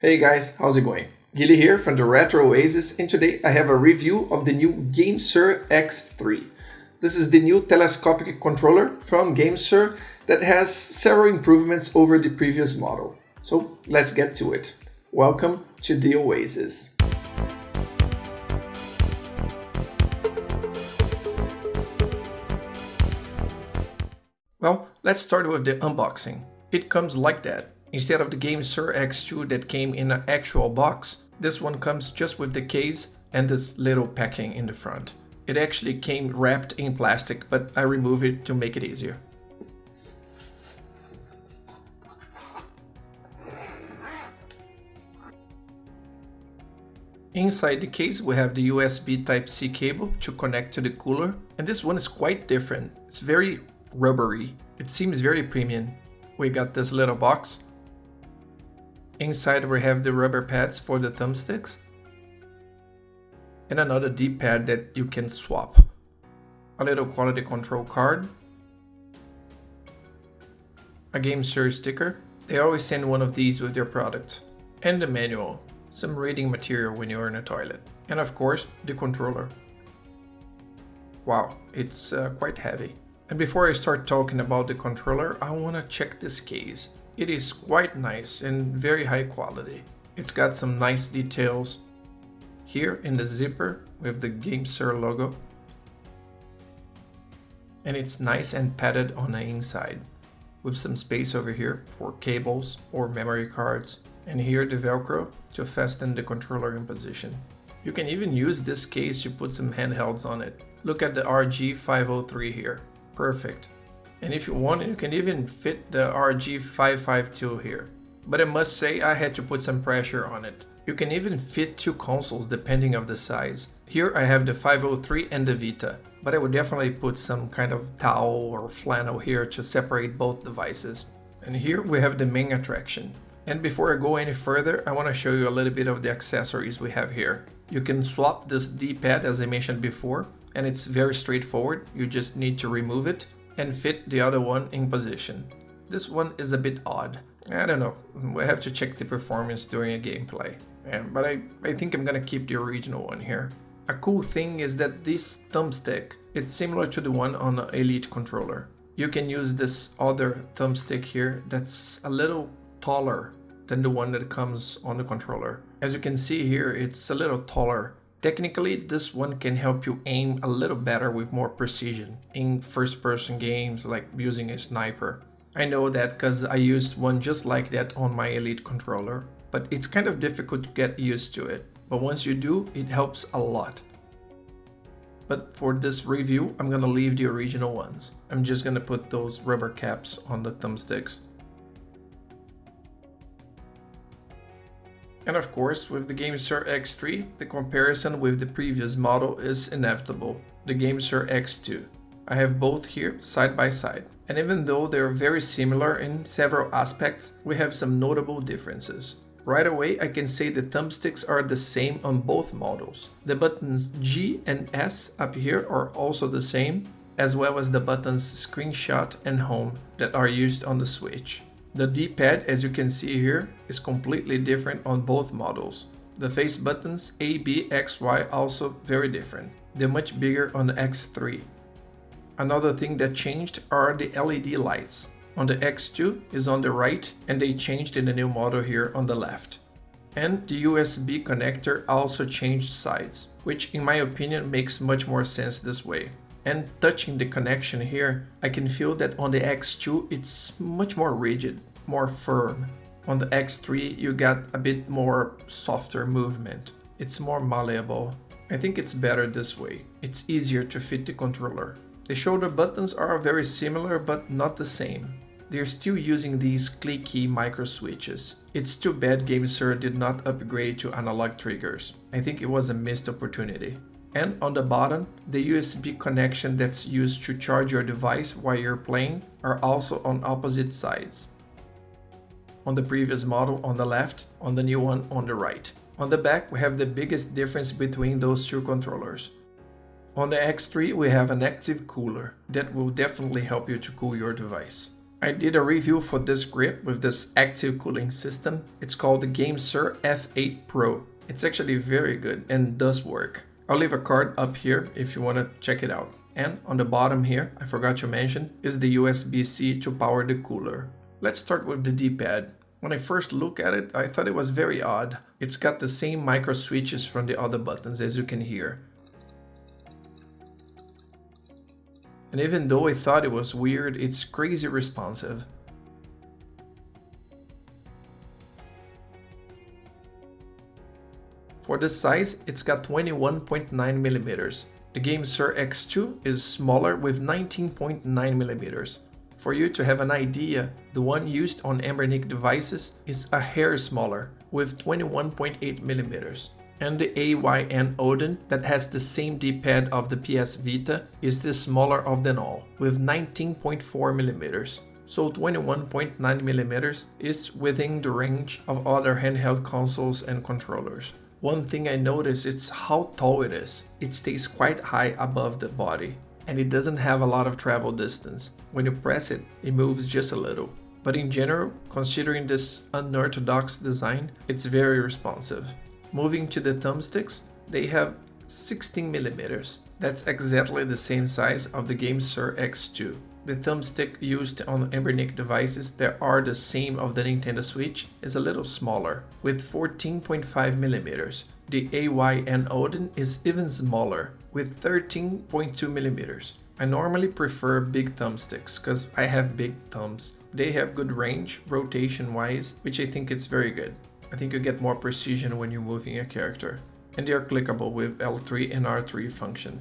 Hey guys, how's it going? Gilly here from the Retro Oasis, and today I have a review of the new GameSir X3. This is the new telescopic controller from GameSir that has several improvements over the previous model. So let's get to it. Welcome to the Oasis. Well, let's start with the unboxing. It comes like that. Instead of the GameSir X2 that came in an actual box, this one comes just with the case and this little packing in the front. It actually came wrapped in plastic, but I removed it to make it easier. Inside the case we have the USB Type-C cable to connect to the cooler, and this one is quite different. It's very rubbery. It seems very premium. We got this little box. Inside we have the rubber pads for the thumbsticks and another D-pad that you can swap. A little quality control card. A GameSir sticker. They always send one of these with their product. And the manual. Some reading material when you're in a toilet. And of course, the controller. Wow, it's quite heavy. And before I start talking about the controller, I want to check this case. It is quite nice and very high quality. It's got some nice details here in the zipper with the GameSir logo. And it's nice and padded on the inside with some space over here for cables or memory cards. And here the Velcro to fasten the controller in position. You can even use this case to put some handhelds on it. Look at the RG503 here. Perfect. And if you want, you can even fit the RG552 here. But I must say I had to put some pressure on it. You can even fit two consoles depending of the size. Here I have the 503 and the Vita, but I would definitely put some kind of towel or flannel here to separate both devices. And here we have the main attraction. And before I go any further, I want to show you a little bit of the accessories we have here. You can swap this D-pad as I mentioned before, and it's very straightforward. You just need to remove it and fit the other one in position. This one is a bit odd. I don't know, we have to check the performance during a gameplay. But I think I'm gonna keep the original one here. A cool thing is that this thumbstick, it's similar to the one on the Elite controller. You can use this other thumbstick here that's a little taller than the one that comes on the controller. As you can see here, it's a little taller. Technically, this one can help you aim a little better with more precision in first-person games like using a sniper. I know that because I used one just like that on my Elite controller, but it's kind of difficult to get used to it. But once you do, it helps a lot. But for this review, I'm gonna leave the original ones. I'm just gonna put those rubber caps on the thumbsticks. And of course, with the GameSir X3, the comparison with the previous model is inevitable, the GameSir X2. I have both here side by side. And even though they're very similar in several aspects, we have some notable differences. Right away, I can say the thumbsticks are the same on both models. The buttons G and S up here are also the same, as well as the buttons Screenshot and Home that are used on the Switch. The D-pad, as you can see here, is completely different on both models. The face buttons A, B, X, Y also very different. They're much bigger on the X3. Another thing that changed are the LED lights. On the X2 is on the right, and they changed in the new model here on the left. And the USB connector also changed sides, which in my opinion makes much more sense this way. And touching the connection here, I can feel that on the X2 it's much more rigid, more firm. On the X3 you got a bit more softer movement. It's more malleable. I think it's better this way. It's easier to fit the controller. The shoulder buttons are very similar but not the same. They're still using these clicky micro switches. It's too bad GameSir did not upgrade to analog triggers. I think it was a missed opportunity. And on the bottom, the USB connection that's used to charge your device while you're playing are also on opposite sides. On the previous model on the left, on the new one on the right. On the back, we have the biggest difference between those two controllers. On the X3, we have an active cooler that will definitely help you to cool your device. I did a review for this grip with this active cooling system. It's called the GameSir F8 Pro. It's actually very good and does work. I'll leave a card up here if you want to check it out. And on the bottom here, I forgot to mention, is the USB-C to power the cooler. Let's start with the D-pad. When I first looked at it, I thought it was very odd. It's got the same micro switches from the other buttons, as you can hear. And even though I thought it was weird, it's crazy responsive. For the size, it's got 21.9 millimeters. The GameSir X2 is smaller with 19.9 millimeters. For you to have an idea, the one used on embryonic devices is a hair smaller with 21.8 millimeters. And the AYN Odin, that has the same D-pad of the PS Vita, is the smaller of them all, with 19.4 millimeters. So 21.9 millimeters is within the range of other handheld consoles and controllers. One thing I noticed is how tall it is. It stays quite high above the body, and it doesn't have a lot of travel distance. When you press it, it moves just a little. But in general, considering this unorthodox design, it's very responsive. Moving to the thumbsticks, they have 16 millimeters. That's exactly the same size of the GameSir X2. The thumbstick used on embryonic devices that are the same of the Nintendo Switch is a little smaller, with 14.5 millimeters. The AYN Odin is even smaller, with 13.2 millimeters. I normally prefer big thumbsticks because I have big thumbs. They have good range, rotation wise, which I think is very good. I think you get more precision when you're moving a character. And they are clickable with L3 and R3 function.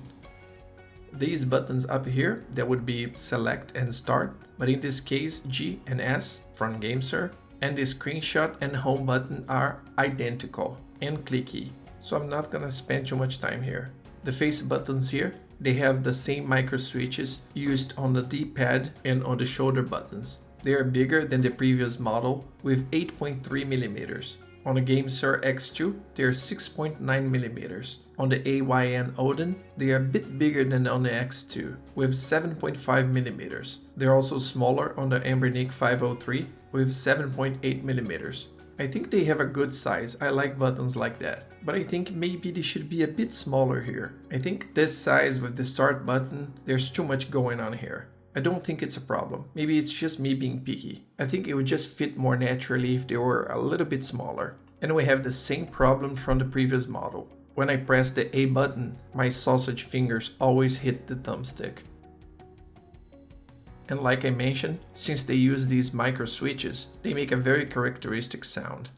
These buttons up here, that would be select and start, but in this case G and S from GameSir, and the screenshot and home button are identical and clicky, so I'm not gonna spend too much time here. The face buttons here, they have the same micro switches used on the D-pad and on the shoulder buttons. They are bigger than the previous model with 8.3 millimeters. On the GameSir X2, they are 6.9 millimeters. On the AYN Odin, they are a bit bigger than on the X2 with 7.5 millimeters. They're also smaller on the Embryonic 503 with 7.8 millimeters. I think they have a good size. I like buttons like that. But I think maybe they should be a bit smaller here. I think this size with the start button, there's too much going on here. I don't think it's a problem. Maybe it's just me being picky. I think it would just fit more naturally if they were a little bit smaller. And we have the same problem from the previous model. When I press the A button, my sausage fingers always hit the thumbstick. And like I mentioned, since they use these micro switches, they make a very characteristic sound.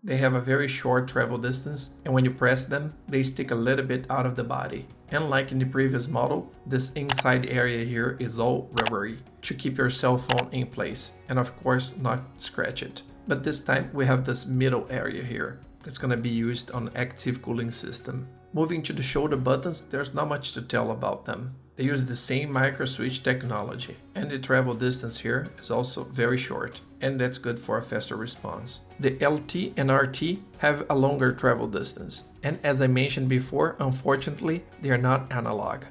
They have a very short travel distance, and when you press them, they stick a little bit out of the body. And like in the previous model, this inside area here is all rubbery to keep your cell phone in place, and of course not scratch it. But this time we have this middle area here that's gonna be used on active cooling system. Moving to the shoulder buttons, there's not much to tell about them. They use the same micro switch technology, and the travel distance here is also very short, and that's good for a faster response. The LT and RT have a longer travel distance, and as I mentioned before, unfortunately, they are not analog.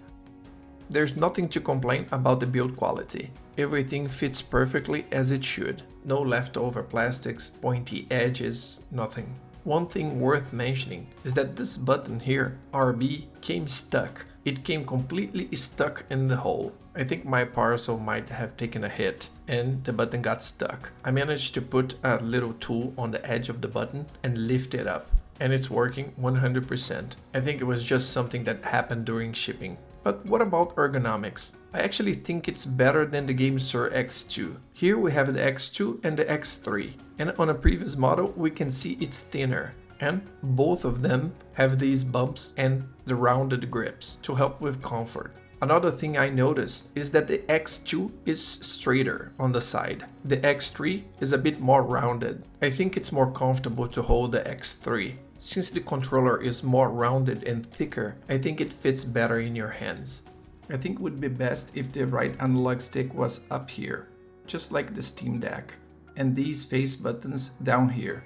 There's nothing to complain about the build quality. Everything fits perfectly as it should. No leftover plastics, pointy edges, nothing. One thing worth mentioning is that this button here, RB, came stuck. It came completely stuck in the hole. I think my parcel might have taken a hit and the button got stuck. I managed to put a little tool on the edge of the button and lift it up, and it's working 100%. I think it was just something that happened during shipping. But what about ergonomics? I actually think it's better than the GameSir X2. Here we have the X2 and the X3, and on a previous model we can see it's thinner. And both of them have these bumps and the rounded grips to help with comfort. Another thing I noticed is that the X2 is straighter on the side. The X3 is a bit more rounded. I think it's more comfortable to hold the X3. Since the controller is more rounded and thicker, I think it fits better in your hands. I think it would be best if the right analog stick was up here, just like the Steam Deck, and these face buttons down here.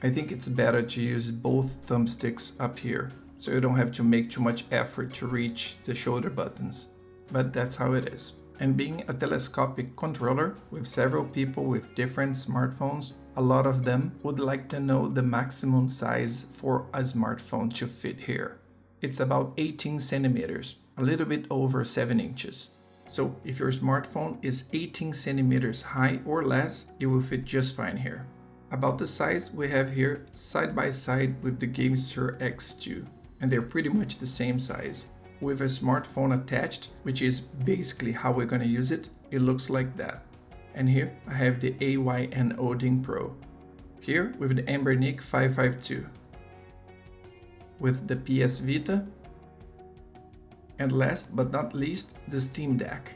I think it's better to use both thumbsticks up here, so you don't have to make too much effort to reach the shoulder buttons. But that's how it is. And being a telescopic controller with several people with different smartphones, a lot of them would like to know the maximum size for a smartphone to fit here. It's about 18 centimeters, a little bit over 7 inches. So if your smartphone is 18 centimeters high or less, it will fit just fine here. About the size, we have here side by side with the GameSir X2, and they're pretty much the same size. With a smartphone attached, which is basically how we're going to use it, it looks like that. And here I have the AYN Odin Pro. Here with the Embernic 552. With the PS Vita. And last but not least, the Steam Deck.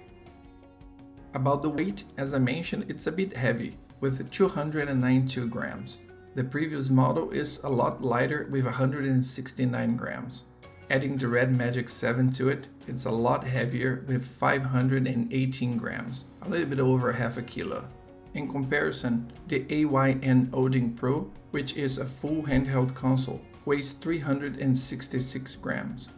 About the weight, as I mentioned, it's a bit heavy, with 292 grams. The previous model is a lot lighter with 169 grams. Adding the Red Magic 7 to it, it's a lot heavier with 518 grams, a little bit over half a kilo. In comparison, the AYN Odin Pro, which is a full handheld console, weighs 366 grams.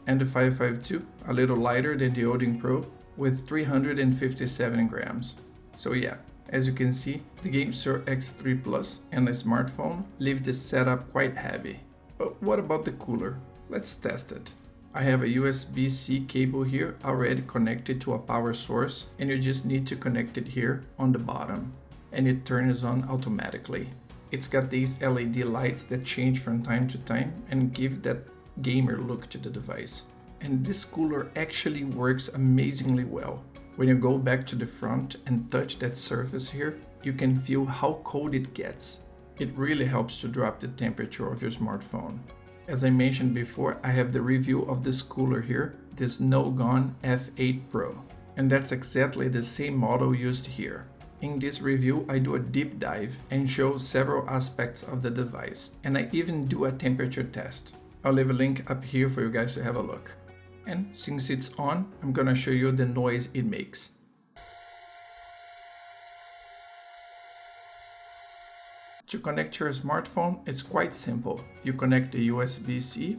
And the 552, a little lighter than the Odin Pro, with 357 grams. So yeah, as you can see, the GameSir X3 Plus and the smartphone leave this setup quite heavy. But what about the cooler? Let's test it. I have a USB-C cable here already connected to a power source, and you just need to connect it here on the bottom, and it turns on automatically. It's got these LED lights that change from time to time and give that gamer look to the device. And this cooler actually works amazingly well. When you go back to the front and touch that surface here, you can feel how cold it gets. It really helps to drop the temperature of your smartphone. As I mentioned before, I have the review of this cooler here, this No-Gone F8 Pro. And that's exactly the same model used here. In this review, I do a deep dive and show several aspects of the device. And I even do a temperature test. I'll leave a link up here for you guys to have a look. And since it's on, I'm gonna show you the noise it makes. To connect your smartphone, it's quite simple. You connect the USB-C,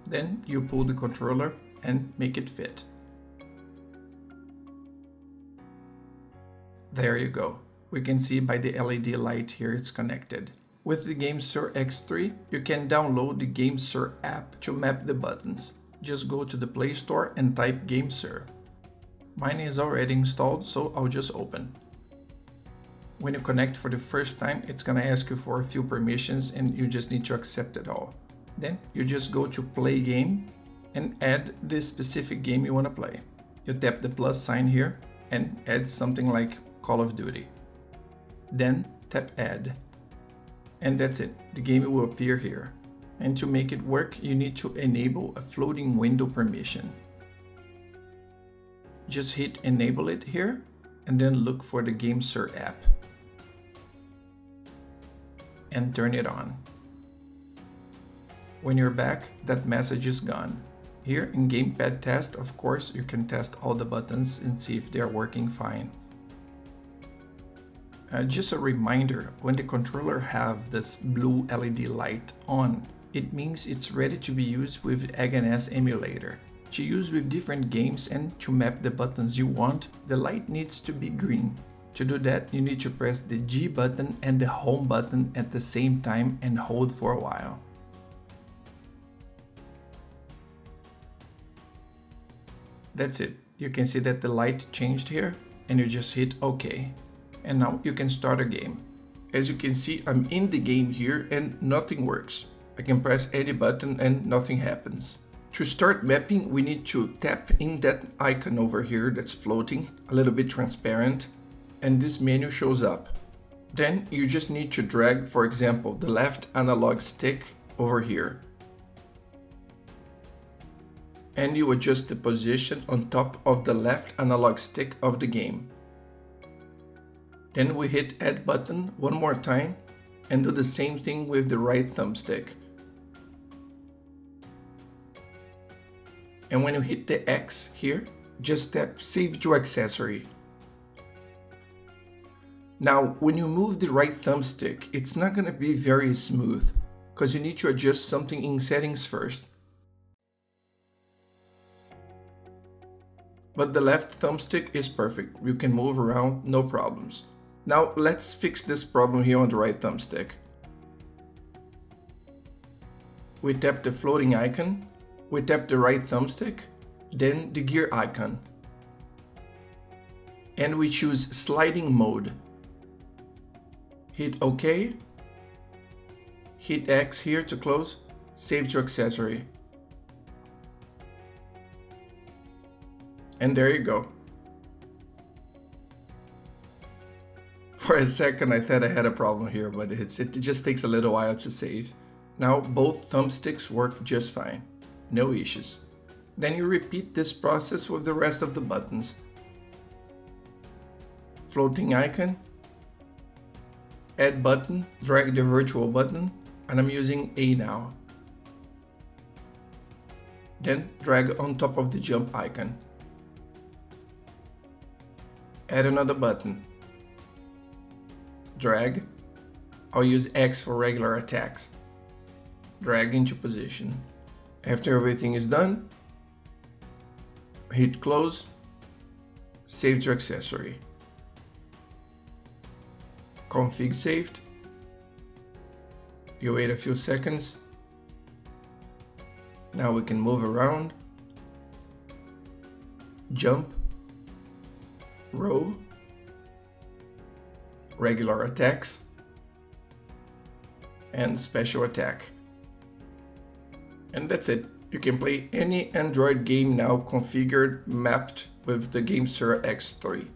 then you pull the controller and make it fit. There you go. We can see by the LED light here it's connected. With the GameSir X3, you can download the GameSir App to map the buttons. Just go to the Play Store and type GameSir. Mine is already installed, so I'll just open. When you connect for the first time, it's gonna ask you for a few permissions and you just need to accept it all. Then you just go to Play Game and add the specific game you wanna play. You tap the plus sign here and add something like Call of Duty. Then tap Add. And that's it, the game will appear here. And to make it work, you need to enable a floating window permission. Just hit enable it here and then look for the GameSir app. And turn it on. When you're back, that message is gone. Here in Gamepad Test, of course, you can test all the buttons and see if they're working fine. Just a reminder, when the controller have this blue LED light on, it means it's ready to be used with AGNS emulator. To use with different games and to map the buttons you want, the light needs to be green. To do that, you need to press the G button and the home button at the same time and hold for a while. That's it. You can see that the light changed here and you just hit OK. And now you can start a game. As you can see, I'm in the game here and nothing works. I can press any button and nothing happens. To start mapping, we need to tap in that icon over here that's floating, a little bit transparent, and this menu shows up. Then you just need to drag, for example, the left analog stick over here. And you adjust the position on top of the left analog stick of the game. Then we hit add button one more time and do the same thing with the right thumbstick. And when you hit the X here, just tap save to accessory. Now, when you move the right thumbstick, it's not going to be very smooth because you need to adjust something in settings first. but the left thumbstick is perfect. You can move around, no problems. Now let's fix this problem here on the right thumbstick. We tap the floating icon, we tap the right thumbstick, then the gear icon. And we choose sliding mode. Hit OK. Hit X here to close. Save to accessory. And there you go. For a second I thought I had a problem here, but it just takes a little while to save. Now both thumbsticks work just fine. No issues. Then you repeat this process with the rest of the buttons. Floating icon. Add button, drag the virtual button, and I'm using A now. Then drag on top of the jump icon. Add another button. Drag. I'll use X for regular attacks. Drag into position. After everything is done, hit close, save to accessory. Config saved. You wait a few seconds. Now we can move around, jump, row, regular attacks, and special attack. And that's it. You can play any Android game now configured, mapped with the GameSir X3.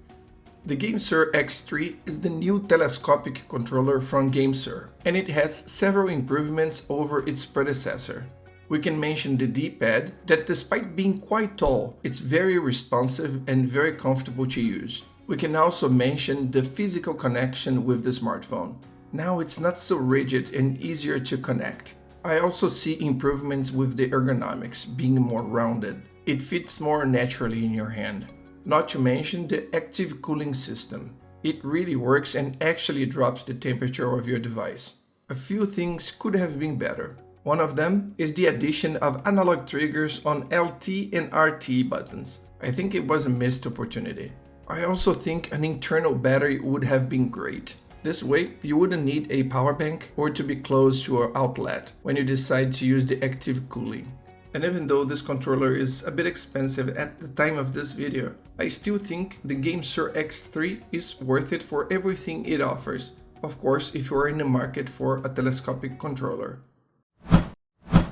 The GameSir X3 is the new telescopic controller from GameSir, and it has several improvements over its predecessor. We can mention the D-pad that, despite being quite tall, it's very responsive and very comfortable to use. We can also mention the physical connection with the smartphone. Now it's not so rigid and easier to connect. I also see improvements with the ergonomics being more rounded. It fits more naturally in your hand. Not to mention the active cooling system. It really works and actually drops the temperature of your device. A few things could have been better. One of them is the addition of analog triggers on LT and RT buttons. I think it was a missed opportunity. I also think an internal battery would have been great. This way, you wouldn't need a power bank or to be close to an outlet when you decide to use the active cooling. And even though this controller is a bit expensive at the time of this video, I still think the GameSir X3 is worth it for everything it offers. Of course, if you are in the market for a telescopic controller.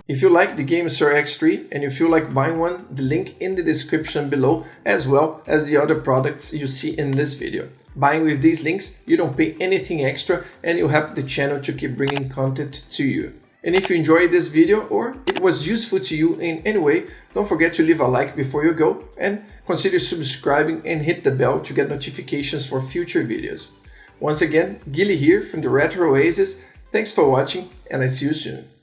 If you like the GameSir X3 and you feel like buying one, the link in the description below, as well as the other products you see in this video. Buying with these links, you don't pay anything extra and you help the channel to keep bringing content to you. And if you enjoyed this video or it was useful to you in any way, don't forget to leave a like before you go and consider subscribing and hit the bell to get notifications for future videos. Once again, Guilherme here from the Retro Oasis. Thanks for watching and I see you soon.